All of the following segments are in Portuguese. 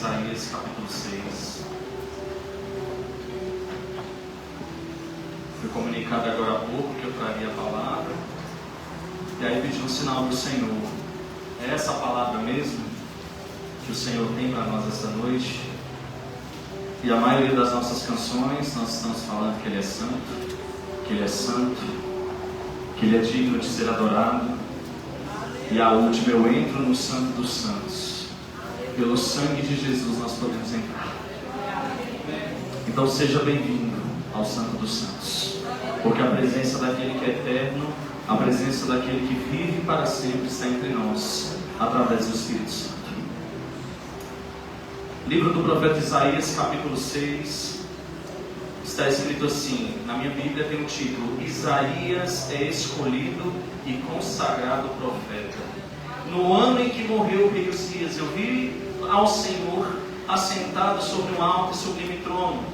Isaías capítulo 6. Fui comunicado agora há pouco que eu traria a palavra, e aí pedi um sinal do Senhor. É essa palavra mesmo que o Senhor tem para nós esta noite? E a maioria das nossas canções nós estamos falando que Ele é santo, que Ele é santo, que Ele é digno de ser adorado. E a última, eu entro no Santo dos Santos. Pelo sangue de Jesus nós podemos entrar. Então seja bem-vindo ao Santo dos Santos, porque a presença daquele que é eterno, a presença daquele que vive para sempre está entre nós, através do Espírito Santo. Livro do profeta Isaías, capítulo 6, está escrito assim, na minha Bíblia tem o título: Isaías é escolhido e consagrado profeta. No ano em que morreu o rei Uzias, eu vi ao Senhor assentado sobre um alto e sublime trono,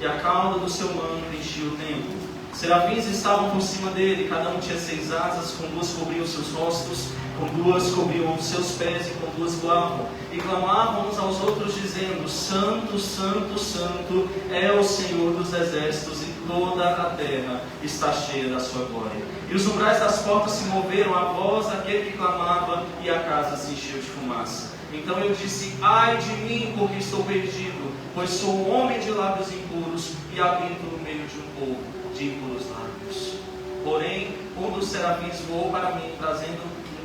e a cauda do seu manto enchia o templo. Serafins estavam por cima dele, cada um tinha 6 asas, com 2 cobriam os seus rostos, com 2 cobriam os seus pés e com 2 voavam, e clamavam uns aos outros dizendo: Santo, Santo, Santo é o Senhor dos exércitos, e toda a terra está cheia da sua glória. E os umbrais das portas se moveram à voz daquele que clamava, e a casa se encheu de fumaça. Então eu disse: ai de mim, porque estou perdido, pois sou um homem de lábios impuros, e habito no meio de um povo de impuros lábios. Porém, um dos serafins voou para mim, trazendo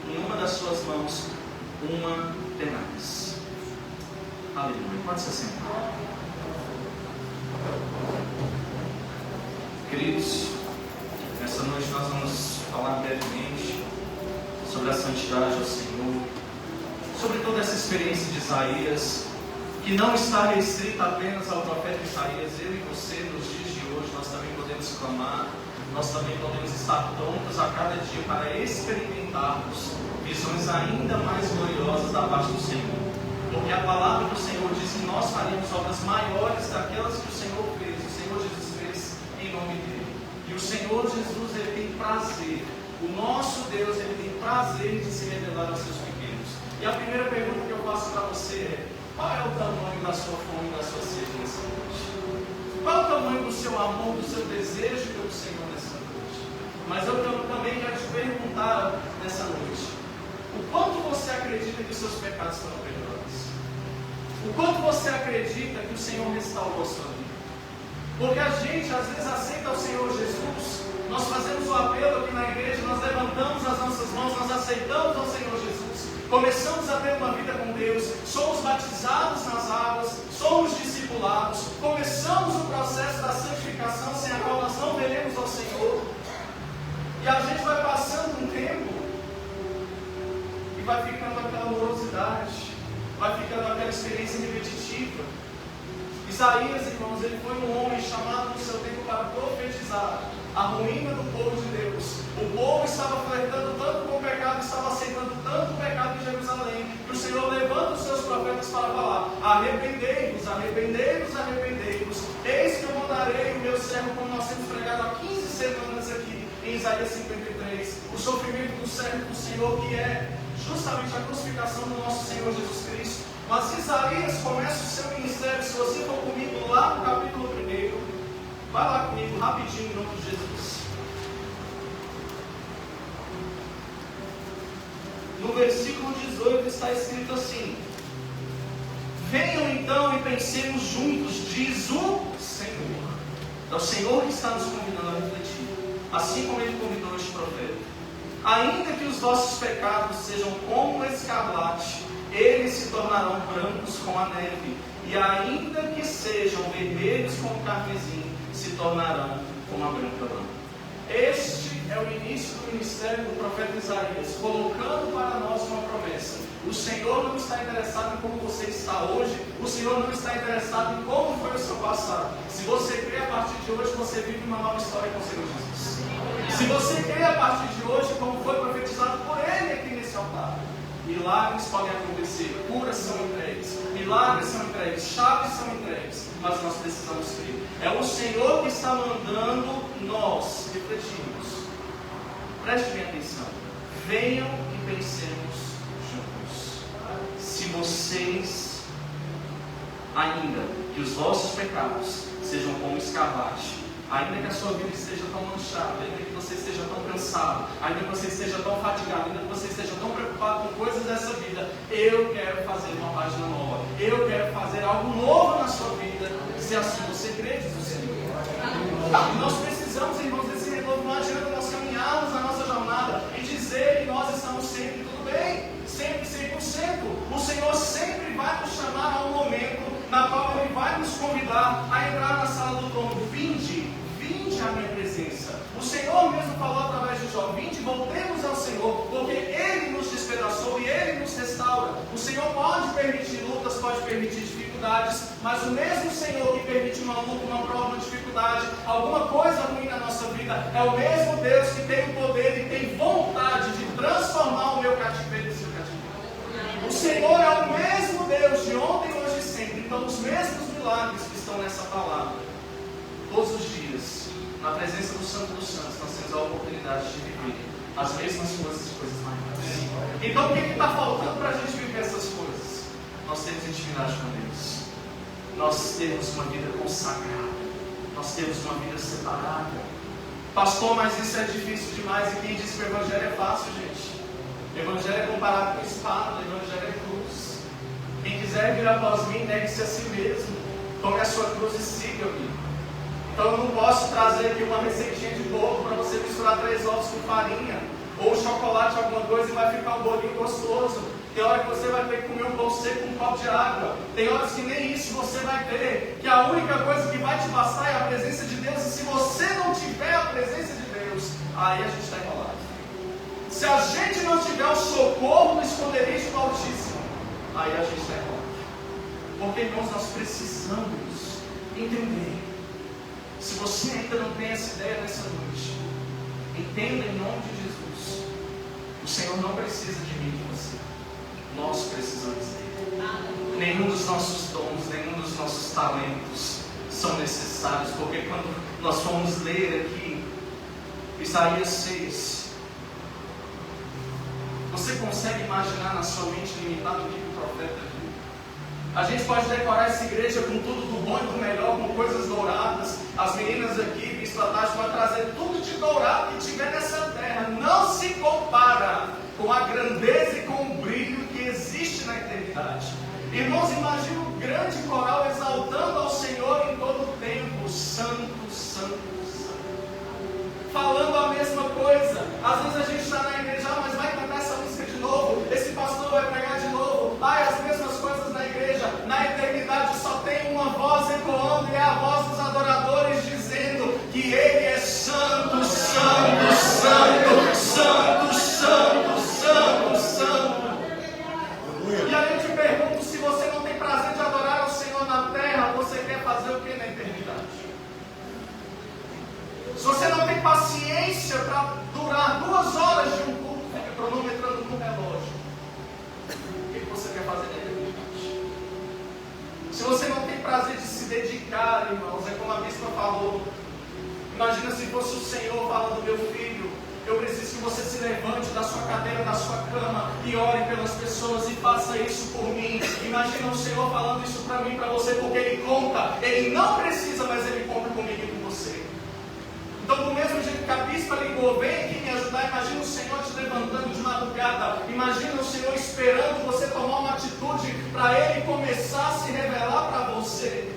em uma das suas mãos uma tenaz. Aleluia. Pode se sentar. Queridos, nessa noite nós vamos falar brevemente sobre a santidade ao Senhor, sobre toda essa experiência de Isaías, que não está restrita apenas ao profeta Isaías. Eu e você, nos dias de hoje, nós também podemos clamar, nós também podemos estar prontos a cada dia para experimentarmos visões ainda mais gloriosas da parte do Senhor, porque a palavra do Senhor diz que nós faremos obras maiores daquelas que o Senhor fez, o Senhor Jesus fez em nome dele. E o Senhor Jesus, ele tem prazer, o nosso Deus, ele tem prazer de se revelar aos seus pequenos. E a primeira pergunta que eu faço para você é: qual é o tamanho da sua fome e da sua sede nessa noite? Qual é o tamanho do seu amor, do seu desejo pelo Senhor nessa noite? Mas eu também quero te perguntar nessa noite: o quanto você acredita que os seus pecados foram perdoados? O quanto você acredita que o Senhor restaurou a sua vida? Porque a gente às vezes aceita o Senhor Jesus, nós fazemos o apelo aqui na igreja, nós levantamos as nossas mãos, nós aceitamos ao Senhor Jesus, começamos a ter uma vida com Deus, somos batizados nas águas, somos discipulados, começamos o processo da santificação, sem a qual nós não veremos ao Senhor, e a gente vai passando um tempo e vai ficando aquela morosidade, vai ficando aquela experiência repetitiva. Isaías, irmãos, ele foi um homem chamado no seu tempo para profetizar a ruína do povo de Deus. O povo estava flertando tanto com o pecado, estava aceitando tanto o pecado em Jerusalém, que o Senhor levanta os seus profetas para falar: arrependei-vos, arrependei-vos, arrependei-vos, eis que eu mandarei o meu servo, como nós temos pregado há 15 semanas aqui em Isaías 53, o sofrimento do servo do Senhor, que é justamente a crucificação do nosso Senhor Jesus Cristo. Mas Isaías começa o seu ministério. Se você for comigo lá no capítulo 1, vai lá comigo rapidinho em nome de Jesus. No versículo 18 está escrito assim: venham então e pensemos juntos, diz o Senhor. É o Senhor que está nos convidando a refletir, assim como Ele convidou este profeta. Ainda que os vossos pecados sejam como escarlate, eles se tornarão brancos como a neve, e ainda que sejam vermelhos como carmesim, se tornarão como a branca lã. Este é o início do ministério do profeta Isaías, colocando para nós uma promessa. O Senhor não está interessado em como você está hoje, o Senhor não está interessado em como foi o seu passado. Se você crê, a partir de hoje você vive uma nova história com o Senhor Jesus. Se você crê, a partir de hoje, como foi profetizado por Ele aqui nesse altar, milagres podem acontecer, curas são entregues, milagres são entregues, chaves são entregues, mas nós precisamos crer. É o Senhor que está mandando nós refletirmos. Preste bem atenção. Venham e pensemos juntos. Se vocês ainda que os vossos pecados sejam como escarlate, ainda que a sua vida esteja tão manchada, ainda que você esteja tão cansado, ainda que você esteja tão fatigado, ainda que você esteja tão preocupado com coisas dessa vida, eu quero fazer uma página nova, eu quero fazer algo novo na sua vida, se assim você crê, diz o Senhor. E nós precisamos, irmãos, desse renovo. Não adianta nós caminharmos na nossa jornada e dizer que nós estamos sempre tudo bem, sempre 100%. O Senhor sempre vai nos chamar a um momento na qual Ele vai nos convidar a entrar na sala do trono. Vinde à minha presença. O Senhor mesmo falou através de Jó: vinde, voltemos ao Senhor, porque Ele nos despedaçou e Ele nos restaura. O Senhor pode permitir lutas, pode permitir dificuldades, mas o mesmo Senhor que permite uma luta, uma prova, uma dificuldade, alguma coisa ruim na nossa vida, é o mesmo Deus que tem o poder e tem vontade de transformar o meu cativeiro em seu cativeiro. O Senhor é o mesmo Deus de ontem, hoje e sempre. Então, os mesmos milagres que estão nessa palavra, todos os dias, na presença do Santo dos Santos, nós temos a oportunidade de viver as mesmas coisas e coisas maiores. Então, o que está faltando para a gente viver essas coisas? Nós temos intimidade com Deus, nós temos uma vida consagrada, nós temos uma vida separada. Pastor, mas isso é difícil demais. E quem diz que o Evangelho é fácil, gente? O Evangelho é comparado com espada, o Evangelho é cruz. Quem quiser vir após mim, negue-se a si mesmo, tome a sua cruz e siga-me. Então eu não posso trazer aqui uma receitinha de bolo para você misturar 3 ovos com farinha, ou chocolate, alguma coisa, e vai ficar um bolinho gostoso. Tem hora que você vai ter que comer um pão seco com um copo de água. Tem horas que nem isso você vai ter. Que a única coisa que vai te bastar é a presença de Deus. E se você não tiver a presença de Deus, aí a gente está enrolado. Se a gente não tiver o socorro no esconderijo do Altíssimo, aí a gente está enrolado. Porque, irmãos, nós precisamos entender. Se você ainda não tem essa ideia nessa noite, entenda em nome de Jesus. O Senhor não precisa de mim e de você. Nós precisamos dele. Nenhum dos nossos dons, nenhum dos nossos talentos são necessários. Porque quando nós formos ler aqui Isaías 6, você consegue imaginar na sua mente limitada o que o profeta viu? A gente pode decorar essa igreja com tudo do bom e do melhor, com coisas douradas. As meninas aqui, Bispo Tati, vão trazer tudo de dourado que tiver nessa terra. Não se compara com a grandeza e com o brilho que existe na eternidade. Irmãos, imagine um grande coral exaltando ao Senhor em todo o tempo. Santo, santo, santo. Falando a mesma coisa. Às vezes a gente está na igreja, mas vai cantar essa música de novo. Esse pastor vai pregar de novo. As mesmas coisas na igreja. Na eternidade só tem uma voz ecoando, e é a voz dos adoradores dizendo que Ele é santo, santo, santo, santo, santo, santo, santo. E aí eu te pergunto, se você não tem prazer de adorar ao Senhor na terra, você quer fazer o que na eternidade? Se você não tem paciência para durar 2 horas de um culto, fica cronometrando no relógio, o que você quer fazer na eternidade? Se você não tem prazer de se dedicar, irmãos, é como a bispa falou. Imagina se fosse o Senhor falando: meu filho, eu preciso que você se levante da sua cadeira, da sua cama e ore pelas pessoas e faça isso por mim. Imagina o Senhor falando isso para mim, para você, porque Ele conta. Ele não precisa, mas Ele conta comigo e com você. Então, do mesmo jeito que a bispa ligou: vem aqui me ajudar. Imagina o Senhor te levantando de madrugada. Imagina o Senhor esperando você tomar uma atitude para Ele começar a se revelar para você.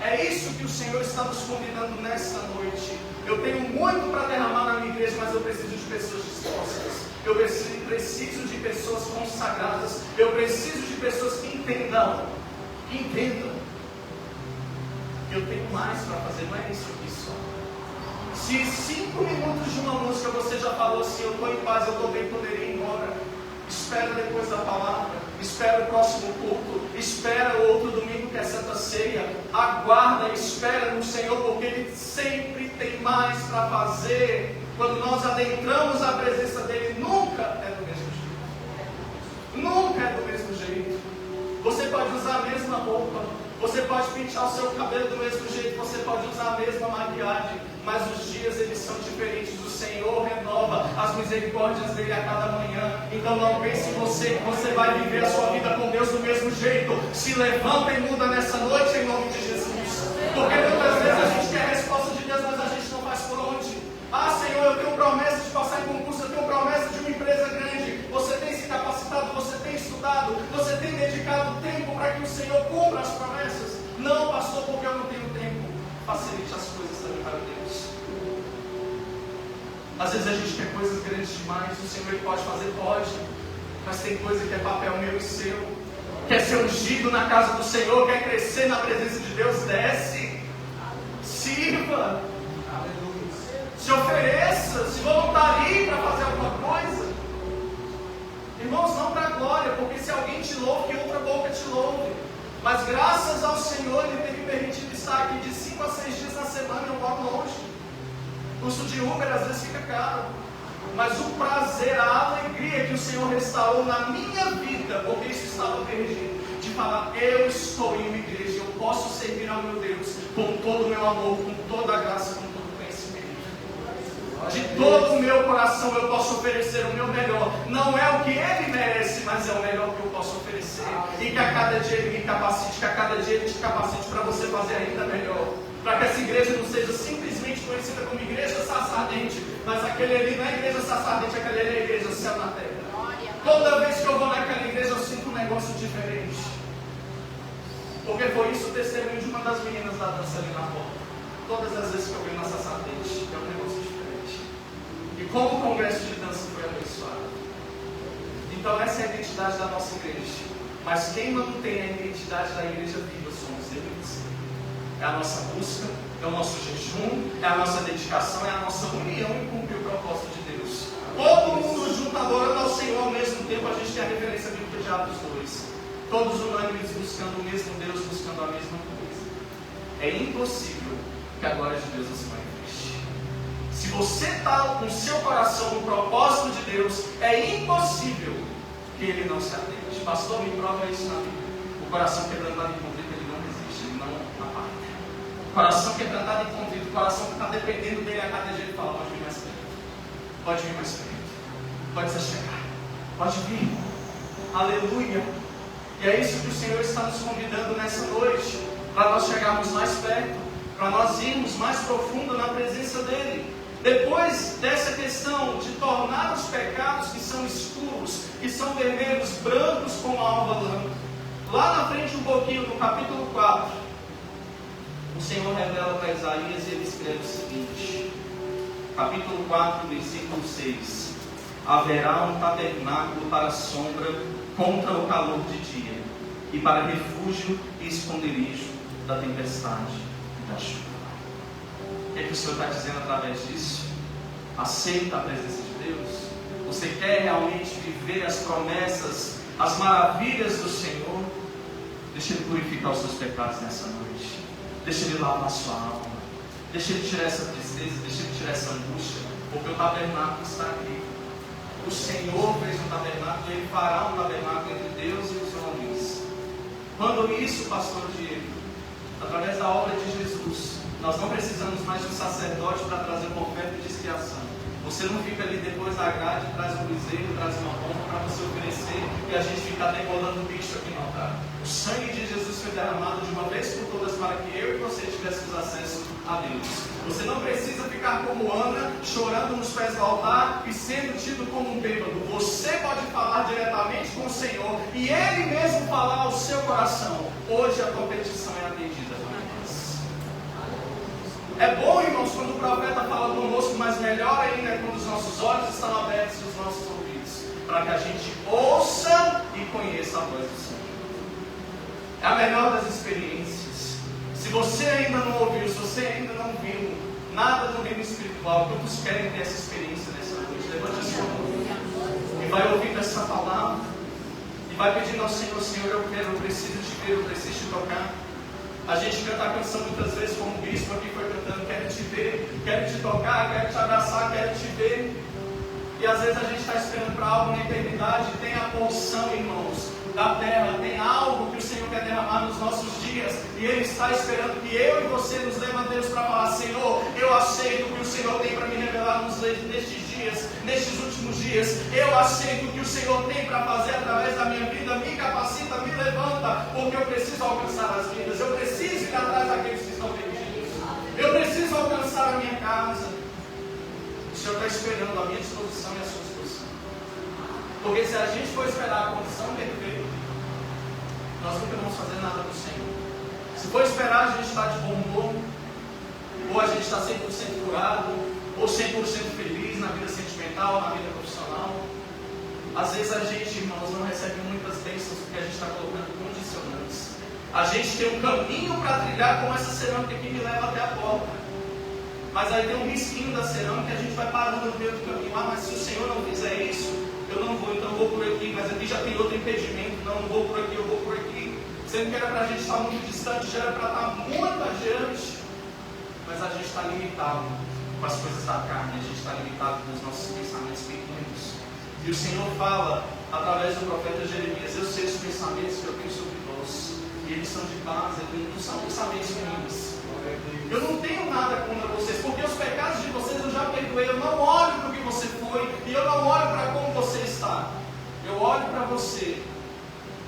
É isso que o Senhor está nos convidando nessa noite. Eu tenho muito para derramar na minha igreja, mas eu preciso de pessoas dispostas. Eu preciso de pessoas consagradas. Eu preciso de pessoas que entendam. Eu tenho mais para fazer, não é isso aqui só. Se 5 minutos de uma música você já falou assim: eu estou em paz, eu estou bem, poderia ir embora. Espera depois da palavra, espera o próximo culto, espera o outro domingo que é Santa Ceia. Aguarda, espera no Senhor, porque Ele sempre tem mais para fazer. Quando nós adentramos a presença dEle, nunca é do mesmo jeito. Nunca é do mesmo jeito. Você pode usar a mesma roupa, você Você pode pentear o seu cabelo do mesmo jeito, você pode usar a mesma maquiagem, mas os dias eles são diferentes. O Senhor renova as misericórdias dele a cada manhã. Então não pense em você que você vai viver a sua vida com Deus do mesmo jeito. Se levanta e muda nessa noite em nome de Jesus. Porque muitas vezes a gente quer a resposta de Deus, mas a gente não faz por onde. Ah, Senhor, eu tenho promessa de passar em concurso, eu tenho promessa de uma empresa grande. Você tem se capacitado, você tem estudado, você tem dedicado tempo para que o Senhor cumpra as promessas? Não, pastor, porque eu não tenho tempo. Facilite as coisas também para Deus. Às vezes a gente quer coisas grandes demais. O Senhor ele pode fazer, pode, mas tem coisa que é papel meu e seu. Quer ser ungido na casa do Senhor, quer crescer na presença de Deus, desce, sirva, se ofereça, se voluntarie para fazer alguma coisa. Irmãos, não para a glória, porque se alguém te louva, que outra boca te louve. Mas graças ao Senhor, Ele tem me permitido estar aqui de 5 a 6 dias na semana. Eu moro longe. O custo de Uber às vezes fica caro. Mas o prazer, a alegria que o Senhor restaurou na minha vida, porque isso estava perdido, de falar, eu estou em uma igreja, eu posso servir ao meu Deus com todo o meu amor, com toda a graça, com todo o conhecimento. De todo o meu coração eu posso oferecer o meu melhor. Não é o que Ele merece, mas é o melhor que eu posso oferecer. E que a cada dia Ele me capacite, que a cada dia Ele te capacite para você fazer ainda melhor. Para que essa igreja não seja simplesmente conhecida como igreja Sassardente, mas aquele ali não é igreja Sassardente, aquele ali é a igreja céu na terra. Toda vez que eu vou naquela igreja eu sinto um negócio diferente. Porque foi isso o testemunho de uma das meninas da dança ali na porta. Todas as vezes que eu venho na Sassardente, é um negócio diferente. E como o congresso de dança foi abençoado. Então essa é a identidade da nossa igreja. Mas quem mantém a identidade da igreja viva somos eles. É a nossa busca, é o nosso jejum, é a nossa dedicação, é a nossa união em cumprir o propósito de Deus. Todo mundo junto adorando ao Senhor ao mesmo tempo. A gente tem a referência bíblica de Atos 2. Todos unânimes buscando o mesmo Deus, buscando a mesma coisa. É impossível que a glória de Deus não se manifeste. Se você está com o seu coração no propósito de Deus, é impossível que Ele não se atende. Pastor, me prova isso na Bíblia. O coração quebrantado e contrito, ele não resiste, ele não apaga. O coração quebrantado e contrito, o coração que está dependendo dele a cada dia, ele fala, pode vir mais perto. Pode vir mais perto. Pode se chegar. Pode vir. Aleluia. E é isso que o Senhor está nos convidando nessa noite, para nós chegarmos mais perto, para nós irmos mais profundo na presença dEle. Depois dessa questão de tornar os pecados que são escuros, que são vermelhos, brancos como a alva lã, lá na frente um pouquinho, no capítulo 4, o Senhor revela para Isaías e ele escreve o seguinte, capítulo 4, versículo 6, haverá um tabernáculo para a sombra contra o calor de dia, e para refúgio e esconderijo da tempestade e da chuva. O que o Senhor está dizendo através disso? Aceita a presença de Deus? Você quer realmente viver as promessas, as maravilhas do Senhor? Deixa Ele purificar os seus pecados nessa noite. Deixa Ele lavar a sua alma. Deixa Ele tirar essa tristeza, deixa Ele tirar essa angústia, porque o tabernáculo está aqui. O Senhor fez um tabernáculo e Ele fará um tabernáculo entre Deus e os homens. Quando isso, pastor Diego, através da obra de Jesus, nós não precisamos mais de um sacerdote para trazer uma oferta de expiação. Você não fica ali depois da grade, traz um bezerro, traz uma pomba para você oferecer e a gente fica decolando o bicho aqui no altar. O sangue de Jesus foi derramado de uma vez por todas para que eu e você tivéssemos acesso a Deus. Você não precisa ficar como Ana, chorando nos pés do altar e sendo tido como um bêbado. Você pode falar diretamente com o Senhor e Ele mesmo falar ao seu coração. Hoje a tua petição é atendida. É bom, irmãos, quando o profeta fala conosco, mas melhor ainda é quando os nossos olhos estão abertos e os nossos ouvidos, para que a gente ouça e conheça a voz do Senhor. É a melhor das experiências. Se você ainda não ouviu, se você ainda não viu nada no reino espiritual, todos querem ter essa experiência nessa noite. Levante a sua mão e vai ouvindo essa palavra e vai pedindo ao Senhor: Senhor, eu quero, eu preciso te ver, eu preciso te tocar. A gente canta a canção muitas vezes, como o bispo aqui foi cantando: quero te ver, quero te tocar, quero te abraçar, quero te ver. E às vezes a gente está esperando para algo na eternidade. Tem a porção, irmãos, da terra, tem algo que o Senhor quer derramar nos nossos dias. e Ele está esperando que eu e você nos levantemos para falar: Senhor, eu aceito o que o Senhor tem para me revelar nestes dias, nestes últimos dias. Eu aceito o que o Senhor tem para fazer através da minha vida. Me capacita, me levanta, porque eu preciso alcançar as vidas, eu preciso ir atrás daqueles que estão perdidos, eu preciso alcançar a minha casa. O Senhor está esperando a minha disposição e a sua disposição. Porque se a gente for esperar a condição perfeita, nós nunca vamos fazer nada do Senhor. Se for esperar a gente estar de bom humor, ou a gente está 100% curado, ou 100% feliz na vida sentimental, na vida profissional, às vezes a gente, irmãos, não recebe muitas bênçãos porque a gente está colocando condicionantes. A gente tem um caminho para trilhar com essa cerâmica que me leva até a porta. Mas aí tem um risquinho da cerâmica que a gente vai parando no meio do caminho. Ah, mas se o Senhor não fizer isso, eu não vou, então eu vou por aqui. Mas aqui já tem outro impedimento. Não vou por aqui, eu vou por aqui. Sendo que era para a gente estar muito distante, já era para estar muito adiante. Mas a gente está limitado com as coisas da carne. A gente está limitado com os nossos pensamentos pequenos. E o Senhor fala, através do profeta Jeremias: eu sei os pensamentos que eu tenho sobre vós, e eles são de paz, eles não são pensamentos ruins. Eu não tenho nada contra vocês, porque os pecados de vocês eu já perdoei. Eu não olho para o que você foi, e eu não olho para como você está. Eu olho para você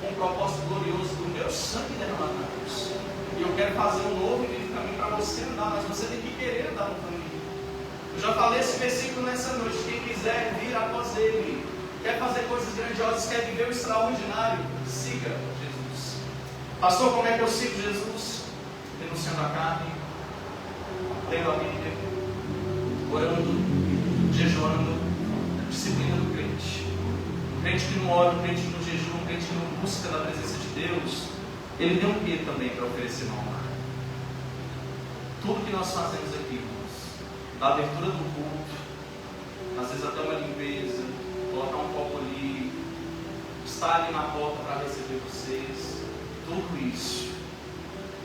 com o propósito glorioso do meu sangue derramado na cruz. E eu quero fazer um novo e vivo caminho para você andar, mas você tem que querer andar no caminho. Eu já falei esse versículo nessa noite: quem quiser vir após Ele, quer fazer coisas grandiosas, quer viver o extraordinário, siga Jesus. Pastor, como é que eu sigo Jesus? Renunciando a carne, lendo a Bíblia, orando, jejuando, disciplina do crente. Um crente que não ora, um crente que não jejua, um crente que não busca da presença de Deus, ele tem um quê também para oferecer no altar? Tudo que nós fazemos aqui, irmãos, da abertura do culto, às vezes até uma limpeza, colocar um copo ali, estar ali na porta para receber vocês, tudo isso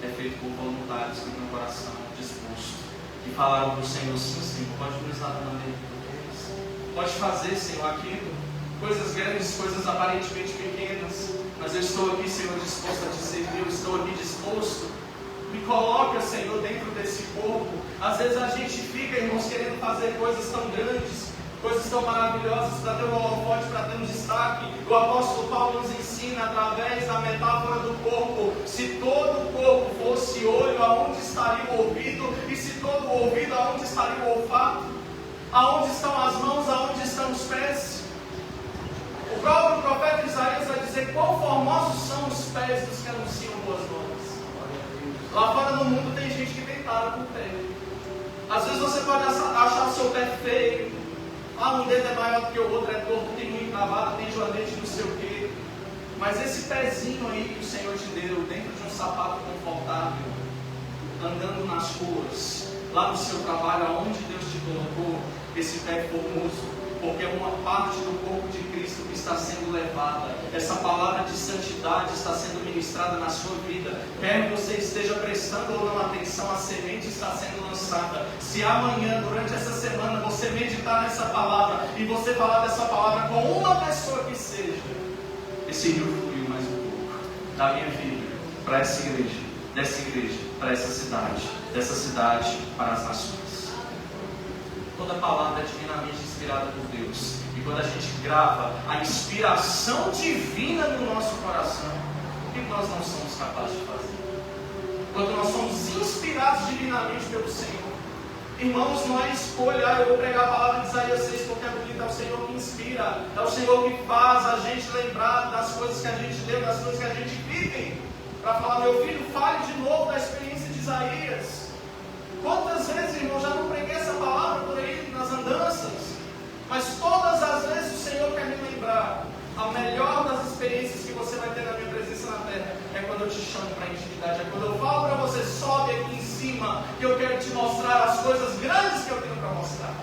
é feito por voluntários que têm um coração disposto, que falaram para o Senhor: sim, Senhor, pode nos dar da maneira que tu queres, pode fazer, Senhor, aquilo, coisas grandes, coisas aparentemente pequenas, mas eu estou aqui, Senhor, disposto a te servir, eu estou aqui disposto. Me coloca, Senhor, dentro desse corpo. Às vezes a gente fica, irmãos, querendo fazer coisas tão grandes, coisas tão maravilhosas para ter um holofote, para ter um destaque. O apóstolo Paulo nos ensina através da metáfora do corpo: se todo o corpo fosse olho, aonde estaria o ouvido? E se todo o ouvido, aonde estaria o olfato? Aonde estão as mãos, aonde estão os pés? O próprio profeta Isaías vai dizer: quão formosos são os pés dos que anunciam boas novas. Lá fora no mundo tem gente que tem tara com o pé. Às vezes você pode achar o seu pé feio. Ah, um dedo é maior do que o outro, é torto, tem unha encravada, tem joanete, não sei o quê. Mas esse pezinho aí que o Senhor te deu, dentro de um sapato confortável, andando nas ruas, lá no seu trabalho, aonde Deus te colocou, esse pé é formoso, porque é uma parte do corpo de Cristo que está sendo levada. Essa palavra de santidade está sendo ministrada na sua vida. Quer que você esteja prestando ou não atenção, a semente está sendo lançada. Se amanhã, durante essa semana, você meditar nessa palavra e você falar dessa palavra com uma pessoa que seja, esse rio fluiu mais um pouco da minha vida para essa igreja, dessa igreja para essa cidade, dessa cidade para as nações. Toda palavra é divinamente inspirada por Deus. E quando a gente grava a inspiração divina no nosso coração, o que nós não somos capazes de fazer? Quando nós somos inspirados divinamente pelo Senhor. Irmãos, não é escolha: eu vou pregar a palavra de Isaías 6 porque é bonita. É o Senhor que inspira, é o Senhor que faz a gente lembrar das coisas que a gente leu, das coisas que a gente vive, para falar: meu filho, fale de novo da experiência de Isaías. Quantas vezes, irmão, já não preguei essa palavra por aí nas andanças, mas todas as vezes o Senhor quer me lembrar: a melhor das experiências que você vai ter na minha presença na terra é quando eu te chamo para a intimidade, é quando eu falo para você: sobe aqui em cima, que eu quero te mostrar as coisas grandes que eu tenho para mostrar.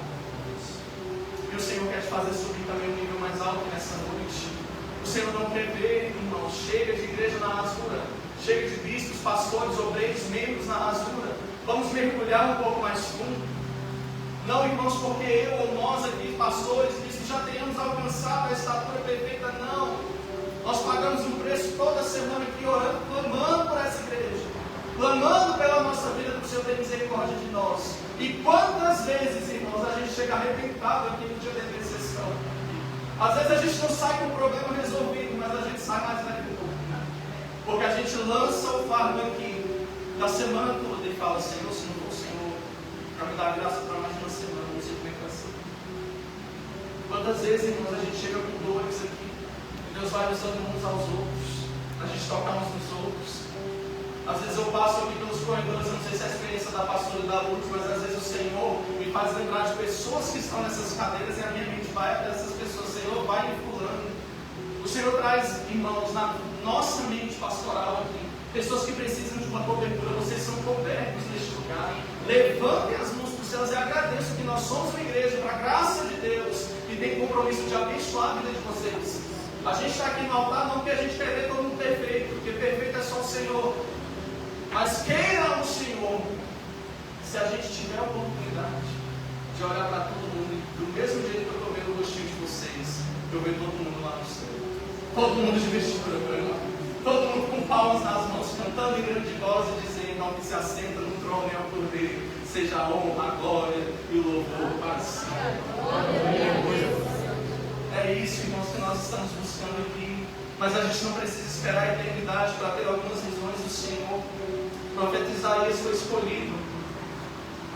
E o Senhor quer te fazer subir também um nível mais alto nessa noite. O Senhor não quer ver, irmão, chega de igreja na rasura, chega de bispos, pastores, obreiros, membros na rasura. Vamos mergulhar um pouco mais fundo. Não, irmãos, porque eu ou nós aqui, pastores, bispos, já tenhamos alcançado a estatura perfeita. Não. Nós pagamos um preço toda semana aqui, orando, clamando por essa igreja. vezes, irmãos, a gente chega arrebentado aqui no dia da intercessão. Às vezes a gente não sai com o problema resolvido, mas a gente sai mais leve. Porque a gente lança o fardo aqui da semana toda e fala: Senhor, se não for o Senhor, para me dar graça para mais uma semana, não sei como é que vai ser. Quantas vezes, irmãos, a gente chega com dores aqui, e Deus vai nos dando uns aos outros, a gente toca uns nos outros. Às vezes eu passo aqui pelos corredores, eu não sei se é a experiência da pastora da Lourdes, mas às vezes o Senhor me faz lembrar de pessoas que estão nessas cadeiras e a minha mente vai até essas pessoas. Senhor, vai me pulando. O Senhor traz, irmãos, na nossa mente pastoral aqui, pessoas que precisam de uma cobertura. Vocês são cobertos neste lugar. Levantem as mãos para os céus e agradeçam que nós somos uma igreja, para a graça de Deus, e tem compromisso de abençoar a vida de vocês. A gente está aqui no altar não porque a gente quer ver todo mundo perfeito, porque perfeito é só o Senhor. Mas queira o Senhor, se a gente tiver a oportunidade de olhar para todo mundo, do mesmo jeito que eu estou vendo o rostinho de vocês, eu vejo todo mundo lá no céu. Todo mundo de vestidura branca, todo mundo com palmas nas mãos, cantando em grande voz e dizendo: ao que se assenta no trono e ao Cordeiro, seja a honra, a glória e o louvor para sempre. É isso, irmãos, que nós estamos buscando aqui. Mas a gente não precisa esperar a eternidade para ter algumas visões do Senhor. O profeta Isaías foi escolhido.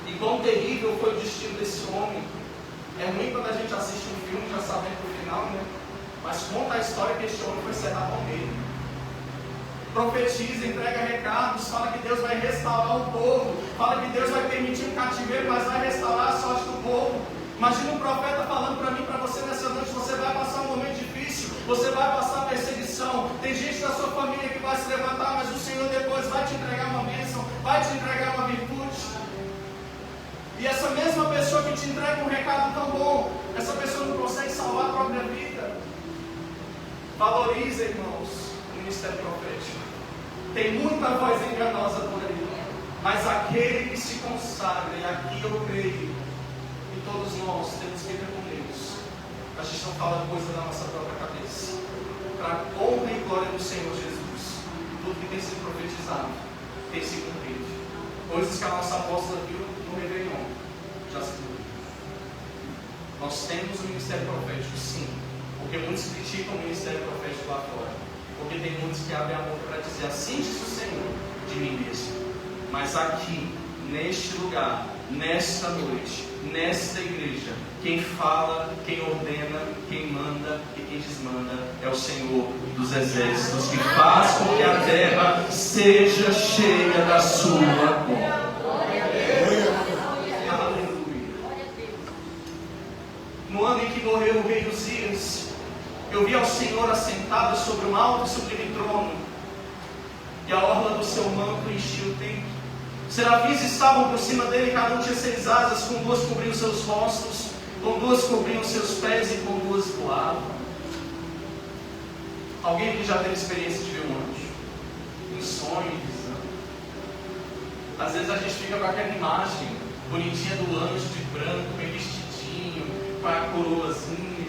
E quão terrível foi o destino desse homem. É ruim quando a gente assiste um filme já sabendo o final, né? Mas conta a história que este homem foi cerrado ao meio. Profetiza, entrega recados, fala que Deus vai restaurar o povo, fala que Deus vai permitir um cativeiro, mas vai restaurar a sorte do povo. Imagina um profeta falando para mim, para você nessa noite: você vai passar um momento difícil, você vai passar perseguição, tem gente da sua família que vai se levantar, mas o Senhor depois vai te entregar uma bênção, vai te entregar uma virtude. E essa mesma pessoa que te entrega um recado tão bom, essa pessoa não consegue salvar a própria vida. Valoriza, irmãos, o ministério profético. Tem muita voz enganosa por aí, mas aquele que se consagra, e aqui eu creio, e todos nós temos que ver com Deus. A gente não fala coisa da nossa própria cabeça. Para a honra e glória do Senhor Jesus, tudo que tem sido profetizado tem se cumprido. Coisas que a nossa apóstola viu no Réveillon já se cumpriram. Nós temos o ministério profético, sim, porque muitos criticam o ministério profético lá fora, porque tem muitos que abrem a boca para dizer: assim diz o Senhor de mim mesmo. Mas aqui, neste lugar, nesta noite, nesta igreja, quem fala, quem ordena, quem manda e quem desmanda é o Senhor dos exércitos, que faz com que a terra seja cheia da sua glória. No ano em que morreu o rei Uzias, eu vi ao Senhor assentado sobre um alto e sublime trono, e a orla do seu manto enchia o templo. Serafins estavam por cima dele, cada um tinha 6 asas, com 2 cobriam seus rostos, com 2 cobriam seus pés e com 2 voavam. Alguém aqui já teve experiência de ver um anjo? Em sonho, em visão? Às vezes a gente fica com aquela imagem bonitinha do anjo de branco, bem vestidinho, com a coroazinha.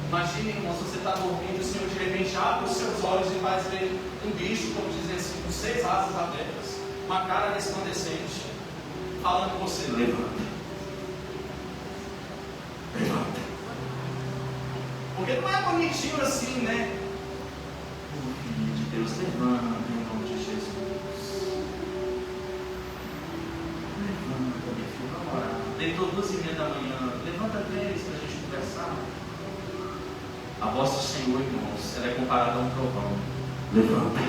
Imagina, irmão, se você está dormindo, o Senhor de repente abre os seus olhos e faz ver um bicho, como dizem assim, com 6 asas abertas, uma cara resplandecente, falando com você: levanta. Levanta. Porque não é bonitinho assim, né? O Filho de Deus, levanta em nome de Jesus. Levanta, minha filha, vamos orar. Deitou 2h30 da manhã, levanta 3 para a gente conversar. A voz do Senhor, irmãos, ela é comparada a um trovão. Levanta.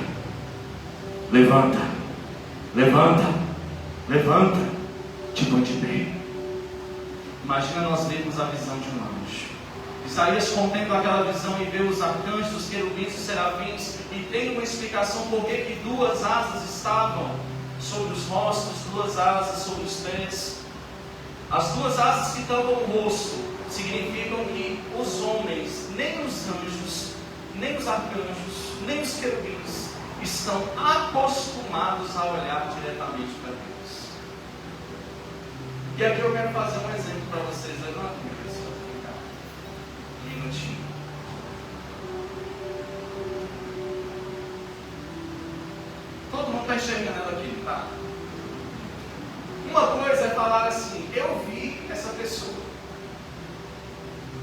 Levanta. Levanta. Levanta. Te põe de pé. Imagina nós vermos a visão de um anjo. Isaías contendo aquela visão e vê os arcanjos, os querubins e os serafins, e tem uma explicação por que 2 asas estavam sobre os rostos, 2 asas sobre os pés. As 2 asas que tampam o rosto significam que os homens, nem os anjos, nem os arcanjos, nem os querubins estão acostumados a olhar diretamente para Deus. E aqui eu quero fazer um exemplo para vocês. Levanta a minha pessoa, um minutinho. Todo mundo está enxergando ela aqui, tá? Uma coisa é falar assim: eu vi essa pessoa.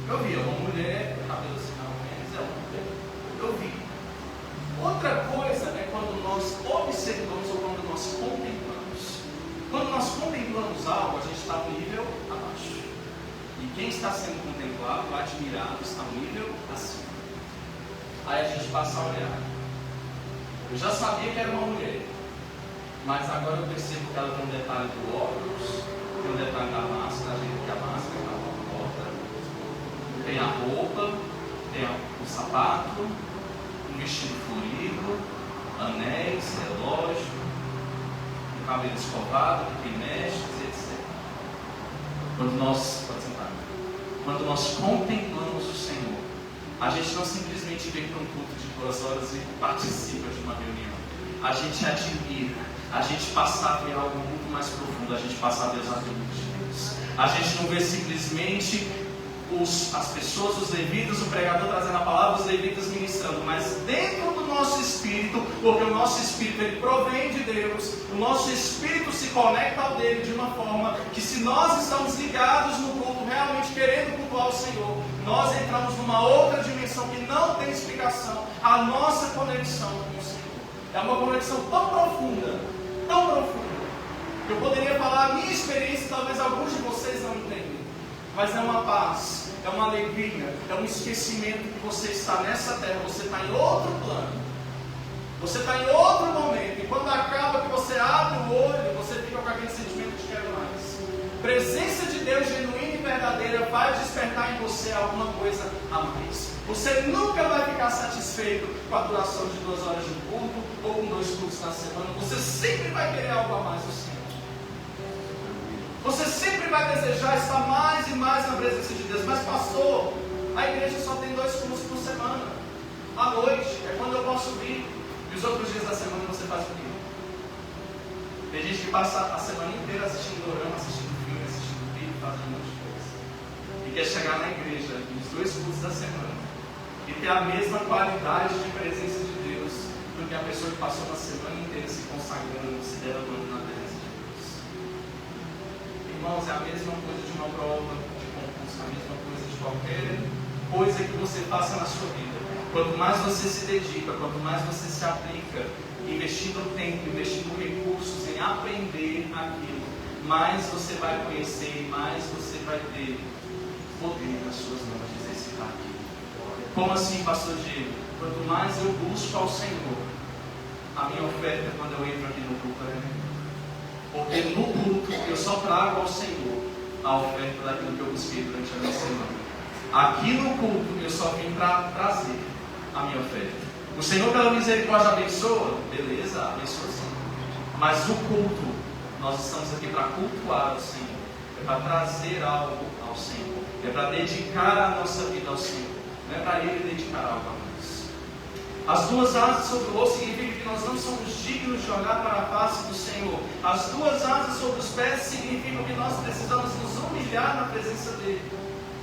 Eu vi, é uma mulher, cabelo assim, mais ou menos, é uma mulher. Eu vi. Outra coisa é quando nós observamos ou quando nós contemplamos. Quando nós contemplamos algo, a gente está no nível abaixo. E quem está sendo contemplado, admirado, está no nível acima. Aí a gente passa a olhar. Eu já sabia que era uma mulher, mas agora eu percebo que ela tem um detalhe do óculos, tem um detalhe da máscara, a gente que a máscara está na porta, tem a roupa, tem o sapato, um vestido florido, anéis, relógio, um cabelo escovado, que tem mechas, etc. Quando nós contemplamos o Senhor, a gente não simplesmente vem para um culto de 2 horas e participa de uma reunião. A gente admira, a gente passa a ver algo muito mais profundo, a gente passa a ver os atributos de Deus. A gente não vê simplesmente as pessoas, os levitas, o pregador trazendo a palavra, os levitas ministrando, mas dentro do nosso espírito, porque o nosso espírito ele provém de Deus, o nosso espírito se conecta ao dele de uma forma que, se nós estamos ligados no culto, realmente querendo cultuar o Senhor, nós entramos numa outra dimensão que não tem explicação. A nossa conexão com o Senhor é uma conexão tão profunda, que eu poderia falar a minha experiência, talvez alguns de vocês não entendem, mas é uma paz, é uma alegria, é um esquecimento que você está nessa terra, você está em outro plano, você está em outro momento, e quando acaba que você abre o olho, você fica com aquele sentimento de quero mais. Presença de Deus genuína e verdadeira vai despertar em você alguma coisa a mais. Você nunca vai ficar satisfeito com a duração de 2 horas de culto ou com 2 cultos na semana. Você sempre vai querer algo a mais do Senhor. Você sempre vai desejar estar mais e mais na presença de Deus. Mas pastor, a igreja só tem 2 cultos por semana. À noite é quando eu posso vir. E os outros dias da semana você faz o quê? Tem gente que passa a semana inteira assistindo dorama, assistindo filme, assistindo vídeo, fazendo um monte de coisa. E quer chegar na igreja nos 2 cultos da semana e ter a mesma qualidade de presença de Deus do que a pessoa que passou uma semana inteira se consagrando, se derramando na presença de Deus. Irmãos, é a mesma coisa de uma prova de concurso, a mesma coisa de qualquer coisa que você faça na sua vida. Quanto mais você se dedica, quanto mais você se aplica, investindo tempo, investindo recursos em aprender aquilo, mais você vai conhecer e mais você vai ter poder nas suas mãos de exercitar aquilo. Como assim, pastor Diego? Quanto mais eu busco ao Senhor, a minha oferta quando eu entro aqui no culto é melhor. Porque no culto eu só trago ao Senhor a oferta daquilo que eu busquei durante a minha semana. Aqui no culto eu só vim para trazer a minha oferta. O Senhor, pela misericórdia, abençoa? Beleza, abençoa sim. Mas o culto, nós estamos aqui para cultuar o Senhor. É para trazer algo ao Senhor. É para dedicar a nossa vida ao Senhor. Não é para Ele dedicar algo a nós. As 2 asas sobre o osso significa que nós não somos dignos de olhar para a face do Senhor. As 2 asas sobre os pés significam que nós precisamos nos humilhar na presença dEle.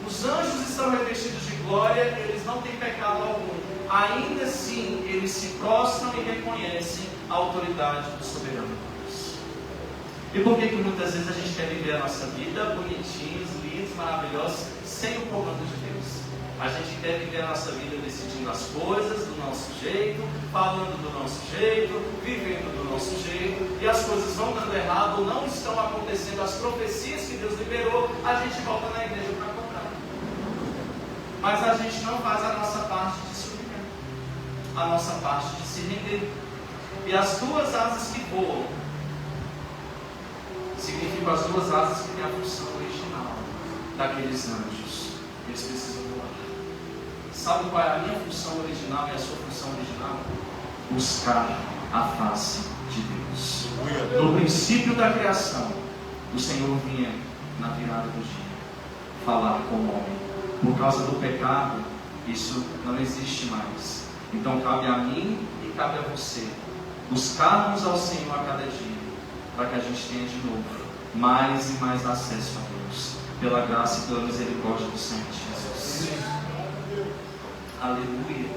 Os anjos estão revestidos de glória, eles não têm pecado algum. Ainda assim, eles se prostram e reconhecem a autoridade do soberano Deus. E por que muitas vezes a gente quer viver a nossa vida bonitinhos, lindos, maravilhosos, sem o comando de Deus? A gente quer viver a nossa vida decidindo as coisas do nosso jeito, falando do nosso jeito, vivendo do nosso jeito, e as coisas vão dando errado ou não estão acontecendo, as profecias que Deus liberou, a gente volta na igreja para cobrar. Mas a gente não faz a nossa parte de suplicar, a nossa parte de se render. E as 2 asas que voam significam as 2 asas que têm a função original daqueles anjos. Eles precisam voar. Sabe qual é a minha função original e a sua função original? Buscar a face de Deus. No princípio da criação, o Senhor vinha na virada do dia falar com o homem. Por causa do pecado, isso não existe mais. Então cabe a mim e cabe a você buscarmos ao Senhor a cada dia, para que a gente tenha de novo mais e mais acesso a Deus, pela graça e pela misericórdia do Senhor Jesus. Aleluia.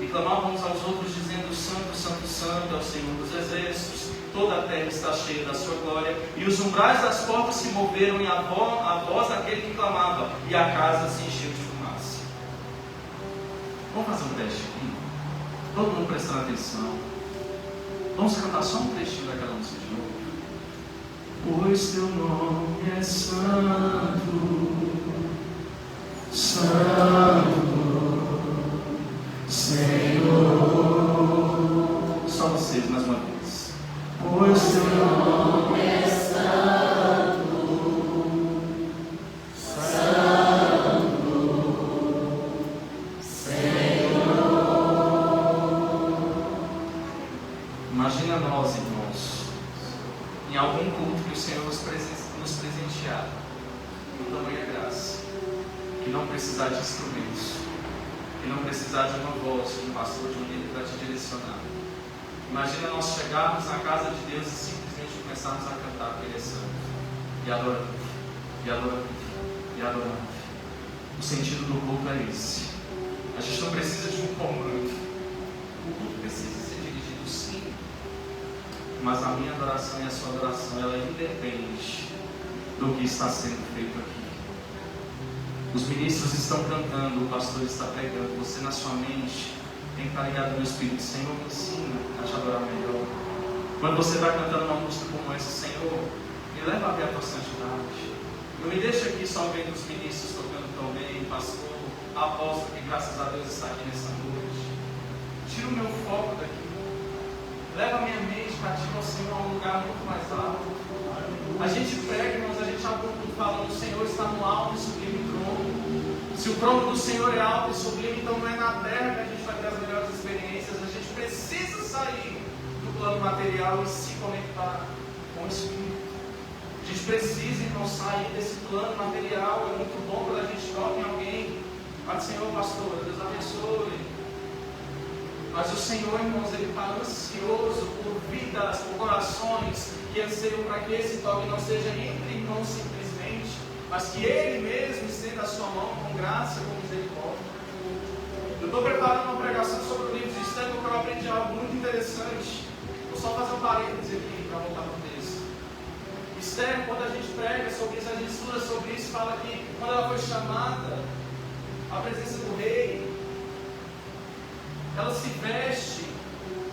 E clamávamos aos outros dizendo: Santo, Santo, Santo é o Senhor dos Exércitos, toda a terra está cheia da sua glória. E os umbrais das portas se moveram em a voz daquele que clamava, e a casa se encheu de fumaça. Vamos fazer um teste aqui? Todo mundo prestando atenção. Vamos cantar só um trechinho daquela música de novo. Pois teu nome é santo, santo, Senhor. Só vocês mais uma vez. Pois teu nome é santo, santo, Senhor. Imagina nós, irmãos, em algum culto que o Senhor nos presentear com tamanha graça, que não precisar de instrumentos, que não precisar de uma voz, de um pastor, de um líder para te direcionar. Imagina nós chegarmos na casa de Deus e simplesmente começarmos a cantar que Ele é santo, e adorando, e adorando, e adorando. O sentido do culto é esse. A gente não precisa de um comando. O culto precisa ser dirigido sim, mas a minha adoração e a sua adoração, ela independe do que está sendo feito aqui. Os ministros estão cantando, o pastor está pregando. Você na sua mente tem que estar ligado no Espírito. Senhor, me ensina a te adorar melhor. Quando você está cantando uma música como essa, Senhor, me leva a ver a tua santidade. Não me deixa aqui só vendo os ministros tocando tão bem, pastor, apóstolo, que graças a Deus está aqui nessa noite. Tira o meu foco daqui. Leva a minha mente cativa ao Senhor a um lugar muito mais alto. A gente prega, irmãos, a gente abre tudo falando, o Senhor está no alto e sublime trono. Se o trono do Senhor é alto e sublime, então não é na terra que a gente vai ter as melhores experiências. A gente precisa sair do plano material e se conectar com o Espírito. A gente precisa, então, sair desse plano material. É muito bom quando a gente toca em alguém. Fala, Senhor, pastor, Deus abençoe. Mas o Senhor, irmãos, Ele está ansioso por vidas, por corações que anseiam para que esse toque não seja entre irmãos simplesmente, mas que Ele mesmo estenda a sua mão com graça, com misericórdia. Eu estou preparando uma pregação sobre o livro de Esther, porque eu aprendi algo muito interessante. Vou só fazer um parênteses aqui para voltar para o texto. Esther, quando a gente prega sobre isso, a gente estuda sobre isso, fala que quando ela foi chamada à presença do rei, ela se veste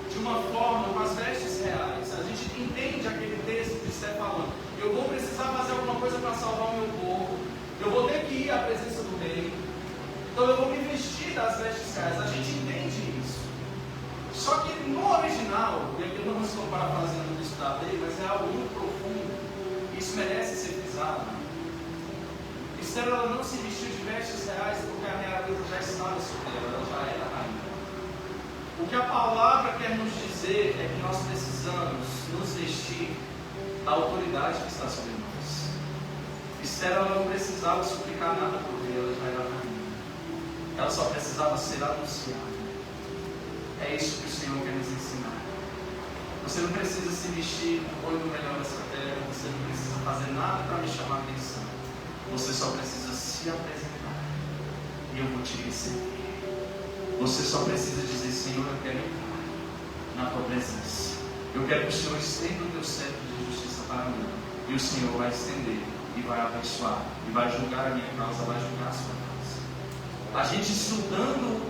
de uma forma, com as vestes reais. A gente entende aquele texto de Esther falando, eu vou precisar fazer alguma coisa para salvar o meu povo, eu vou ter que ir à presença do rei, então eu vou me vestir das vestes reais. A gente entende isso. Só que no original, e aqui eu não estou parafraseando isso da lei, mas é algo muito profundo, isso merece ser frisado. Esther, ela não se vestiu de vestes reais porque a realeza já estava sobre ela, ela já era rainha. O que a palavra quer nos dizer é que nós precisamos nos vestir da autoridade que está sobre nós. Esther, ela não precisava suplicar nada por rei, ela já era rainha. Ela só precisava ser anunciada. É isso que o Senhor quer nos ensinar. Você não precisa se vestir do bom e do melhor dessa terra, você não precisa fazer nada para me chamar a atenção. Você só precisa se apresentar e eu vou te receber. Você só precisa dizer, Senhor, eu quero entrar na tua presença. Eu quero que o Senhor estenda o teu cetro de justiça para mim. E o Senhor vai estender e vai abençoar. E vai julgar a minha causa, vai julgar a sua causa. A gente estudando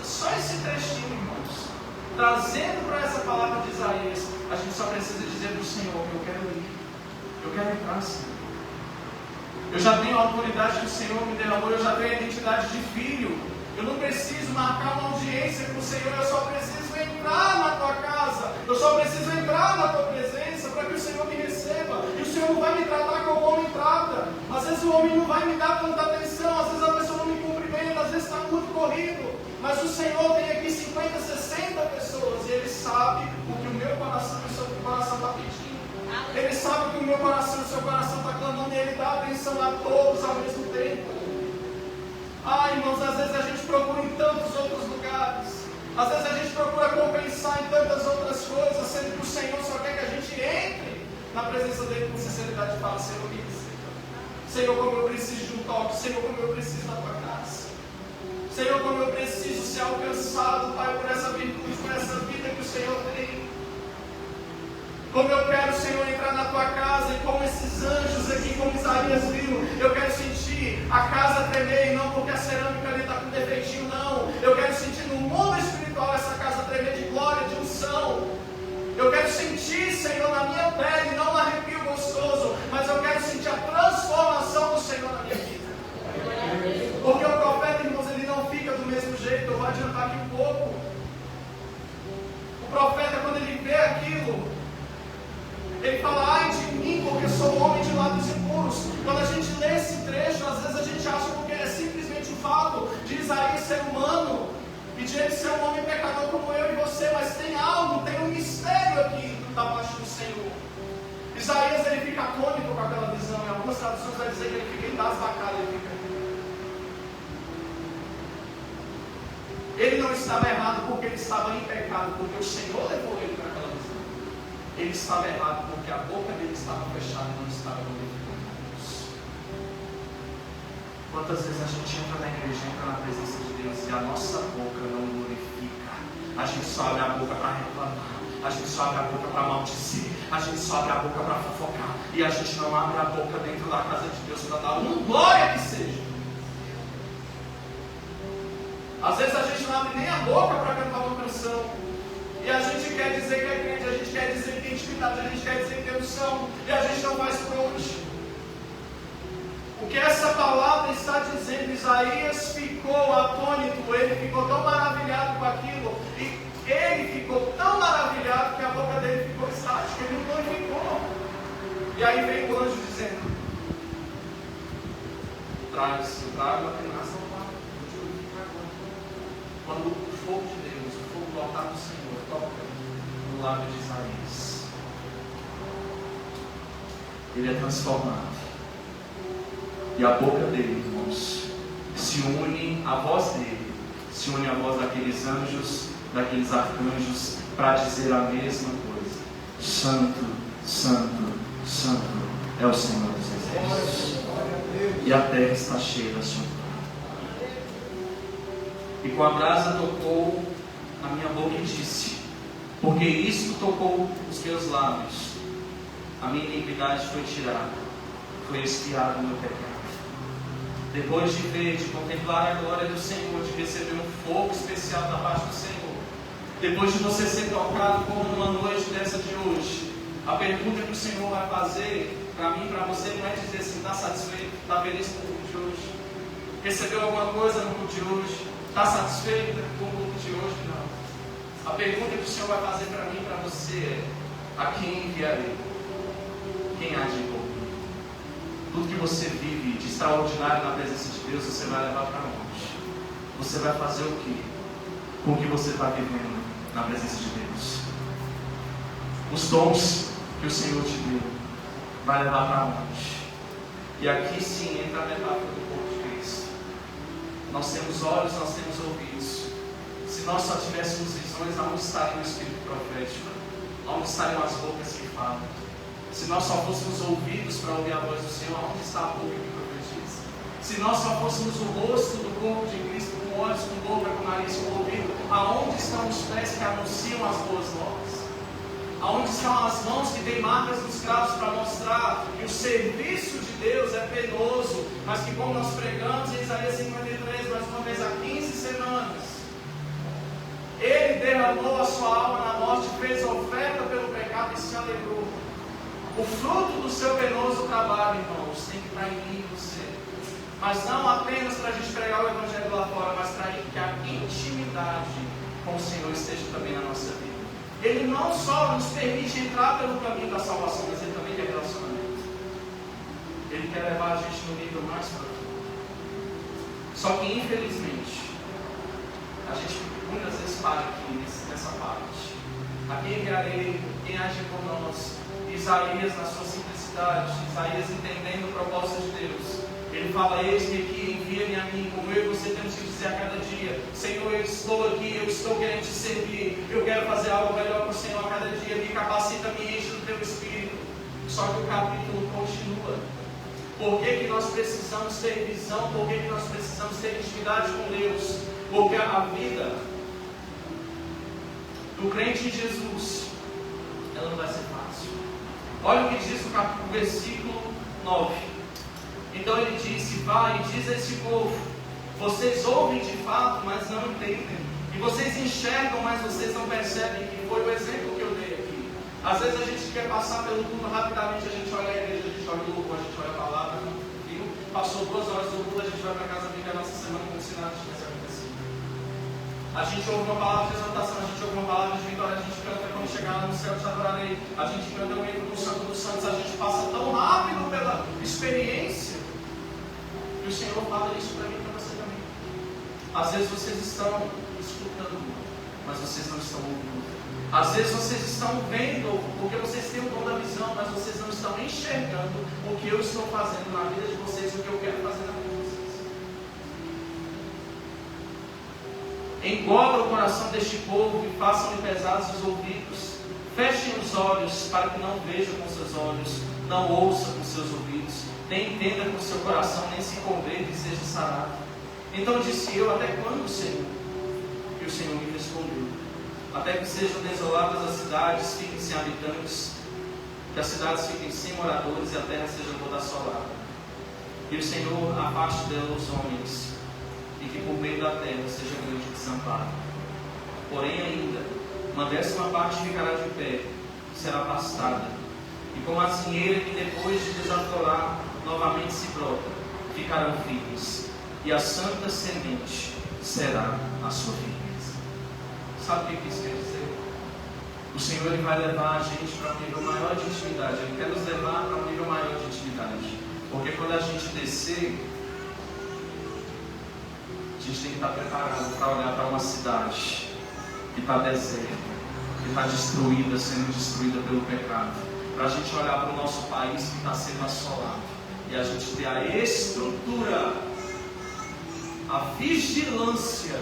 só esse trechinho, irmãos, trazendo para essa palavra de Isaías, a gente só precisa dizer para o Senhor, eu quero ir. Eu quero entrar, Senhor. Eu já tenho a autoridade que o Senhor me derramou, eu já tenho a identidade de filho. Eu não preciso marcar uma audiência com o Senhor, eu só preciso entrar na tua casa, eu só preciso entrar na tua presença para que o Senhor me receba. E o Senhor não vai me tratar como o homem trata. Às vezes o homem não vai me dar tanta atenção, às vezes a pessoa não me cumprimenta, às vezes está muito corrido. Mas o Senhor tem aqui 50, 60 pessoas e Ele sabe o que o meu coração e o seu coração está pedindo. Ele sabe o que o meu coração e o seu coração está clamando e Ele dá atenção a todos ao mesmo tempo. Irmãos, às vezes a gente procura em tantos outros lugares. Às vezes a gente procura compensar em tantas outras coisas, sendo que o Senhor só quer que a gente entre na presença dEle com sinceridade e fala, Senhor, me receba. Senhor, como eu preciso de um toque. Senhor, como eu preciso da tua graça. Senhor, como eu preciso ser alcançado, Pai, por essa virtude, por essa vida que o Senhor tem. Como eu quero, Senhor, entrar na tua casa e como esses anjos aqui, como Isaías viu, eu quero sentir a casa tremer, e não porque a cerâmica ali está com defeitinho, não. Eu quero sentir no mundo espiritual essa casa tremer de glória, de unção. Eu quero sentir, Senhor, na minha pele, não um arrepio gostoso, mas eu quero sentir a transformação do Senhor na minha vida. Porque o profeta, irmãos, ele não fica do mesmo jeito. Eu vou adiantar aqui um pouco. O profeta, quando ele vê aquilo, ele fala: ai de mim, porque sou um homem de lábios impuros. Quando a gente lê esse trecho, às vezes a gente acha que é simplesmente o fato de Isaías ser humano e de ele ser um homem pecador como eu e você, mas tem algo, tem um mistério aqui da parte do Senhor. Isaías, ele fica atônito com aquela visão. Em algumas traduções vai dizer que ele fica embasbacado, ele não estava errado porque ele estava em pecado, porque o Senhor levou ele para aquela visão. Ele estava errado porque a boca dele estava fechada e não estava glorificando a Deus. Quantas vezes a gente entra na igreja, entra na presença de Deus e a nossa boca não glorifica? A gente só abre a boca para reclamar, a gente só abre a boca para maldizer, a gente só abre a boca para fofocar, e a gente não abre a boca dentro da casa de Deus para dar uma glória que seja. Às vezes a gente não abre nem a boca para cantar uma canção. E a gente quer dizer que é crente, a gente quer dizer que tem intimidade, a gente quer dizer que tem unção. E a gente não faz por onde. O que essa palavra está dizendo, Isaías ficou atônito, ele ficou tão maravilhado com aquilo. E ele ficou tão maravilhado que a boca dele ficou estática, ele não glorificou. E aí vem o anjo dizendo: trago a penaça. Quando o fogo de Deus, o fogo do altar do Senhor, toca no lábio de Isaías, ele é transformado. E a boca dele, irmãos, se une à voz dele, se une à voz daqueles anjos, daqueles arcanjos, para dizer a mesma coisa: Santo, Santo, Santo é o Senhor dos Exércitos. E a terra está cheia da sua glória. E com a brasa tocou a minha boca e disse: porque isto tocou os meus lábios, a minha iniquidade foi tirada, foi expiado o meu pecado. Depois de ver, de contemplar a glória do Senhor, de receber um fogo especial da parte do Senhor, depois de você ser tocado como numa noite dessa de hoje, a pergunta que o Senhor vai fazer para mim, para você, não é dizer assim: está satisfeito, está feliz com o culto de hoje, recebeu alguma coisa no culto de hoje, está satisfeito com o culto de hoje? Não. A pergunta que o Senhor vai fazer para mim e para você é: a quem enviarei? Quem há de ir por mim? Tudo que você vive de extraordinário na presença de Deus, você vai levar para onde? Você vai fazer o quê com o que você está vivendo na presença de Deus? Os dons que o Senhor te deu, vai levar para onde? E aqui sim entra a metáfora do corpo de Cristo. Nós temos olhos, nós temos ouvidos. Se nós só tivéssemos visões, aonde estaria o Espírito profético? Aonde estariam as bocas que falam? Se nós só fôssemos ouvidos para ouvir a voz do Senhor, aonde está a boca que profetiza? Se nós só fôssemos o rosto do corpo de Cristo, com olhos, com boca, com nariz, com ouvido, aonde estão os pés que anunciam as boas novas? Aonde estão as mãos que têm marcas dos cravos para mostrar que o serviço de Deus é penoso, mas que, como nós pregamos em Isaías 53, mais uma vez há 15 semanas, Ele derramou a sua alma na morte, fez oferta pelo pecado e se alegrou. O fruto do seu penoso trabalho, irmãos, tem que estar em mim e você. Mas não apenas para a gente pregar o Evangelho lá fora, mas para que a intimidade com o Senhor esteja também na nossa vida. Ele não só nos permite entrar pelo caminho da salvação, mas Ele também quer relacionamento. Ele quer levar a gente no nível mais profundo. Só que, infelizmente, a gente muitas vezes para aqui nessa parte. A quem enviarei, quem age por nós? Isaías, na sua simplicidade, Isaías entendendo o propósito de Deus, ele fala: eis-me aqui, envia-me a mim, como eu e você temos que dizer a cada dia: Senhor, eu estou aqui, eu estou querendo te servir, eu quero fazer algo melhor para o Senhor a cada dia, me capacita, me enche do teu Espírito. Só que o capítulo continua. Por que nós precisamos ter visão? Por que nós precisamos ter intimidade com Deus? Porque a vida do crente em Jesus, ela não vai ser fácil. Olha o que diz o versículo 9. Então ele disse: vai e diz a esse povo: vocês ouvem de fato, mas não entendem. E vocês enxergam, mas vocês não percebem. Que foi o exemplo que eu dei aqui. Às vezes a gente quer passar pelo culto rapidamente, a gente olha a igreja, a gente olha o louvor, a gente olha a palavra, viu? Passou 2 horas do culto, a gente vai para casa viver a nossa semana como se nada tivesse acontecido. A gente ouve uma palavra de exaltação, a gente ouve uma palavra de vitória, a gente canta quando chegar lá no céu te adorarei, a gente canta o hino do Santo dos Santos, a gente passa tão rápido pela experiência que o Senhor fala isso para mim e para você também. Às vezes vocês estão escutando, mas vocês não estão ouvindo. Às vezes vocês estão vendo, porque vocês têm o dom da visão, mas vocês não estão enxergando o que eu estou fazendo na vida de vocês, o que eu quero fazer na vida de vocês. Engobra o coração deste povo e façam-lhe pesados os ouvidos. Fechem os olhos para que não veja com seus olhos, não ouça com seus ouvidos, nem entenda com seu coração, nem se converta e seja sarado. Então disse eu: até quando, Senhor? E o Senhor me respondeu: até que sejam desoladas as cidades, fiquem sem habitantes, que as cidades fiquem sem moradores e a terra seja toda assolada. E o Senhor afaste dela os homens, e que por meio da terra seja grande desamparo. Porém ainda, uma 10ª parte ficará de pé, será pastada, e como a cinheira que depois de desaflorar novamente se brota, ficarão firmes, e a santa semente será a sua firmeza. Sabe o que isso quer dizer? O Senhor ele vai levar a gente para um nível maior de intimidade. Ele quer nos levar para um nível maior de intimidade. Porque quando a gente descer, a gente tem que estar preparado para olhar para uma cidade que está deserta, que está destruída, sendo destruída pelo pecado. Para a gente olhar para o nosso país que está sendo assolado. E a gente ter a estrutura, a vigilância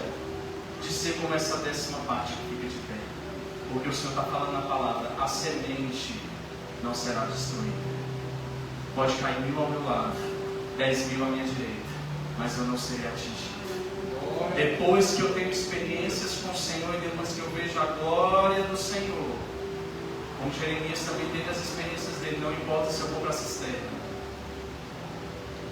de ser como essa 10ª parte que fica de pé. Porque o Senhor está falando na palavra: a semente não será destruída. Pode cair 1000 ao meu lado, 10.000 à minha direita, mas eu não serei atingido. Depois que eu tenho experiências com o Senhor e depois que eu vejo a glória do Senhor, como Jeremias também teve as experiências dele, não importa se eu vou para a cisterna,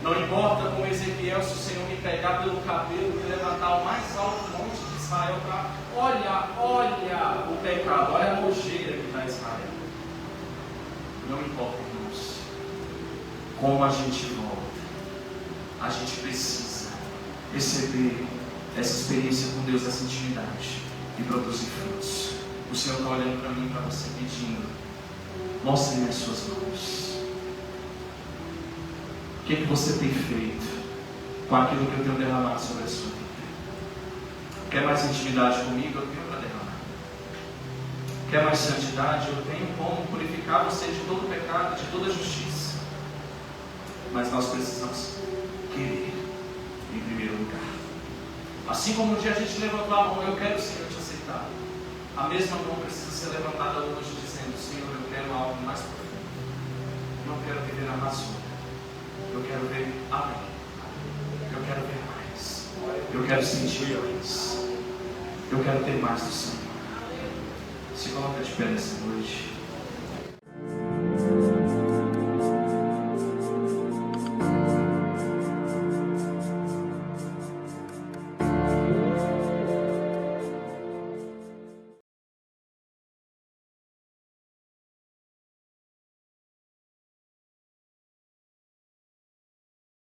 não importa como Ezequiel, se o Senhor me pegar pelo cabelo e levantar ao mais alto monte de Israel para olha o pecado, olha a nojeira que está Israel. Não importa, irmãos, como a gente volta, a gente precisa receber essa experiência com Deus, essa intimidade e produzir frutos. O Senhor está olhando para mim e para você pedindo: mostre-me as suas mãos. O que você tem feito com aquilo que eu tenho derramado sobre a sua vida? Quer mais intimidade comigo? Eu tenho para derramar. Quer mais santidade? Eu tenho como purificar você de todo pecado, de toda justiça. Mas nós precisamos querer em primeiro lugar. Assim como um dia a gente levantou a mão: eu quero, Senhor, te aceitar. A mesma mão precisa ser levantada hoje dizendo: Senhor, eu quero algo mais profundo. Não quero viver na razão. Eu quero ver além. Eu quero ver mais. Eu quero sentir mais. Eu quero ter mais do Senhor. Se coloca de pé nessa noite.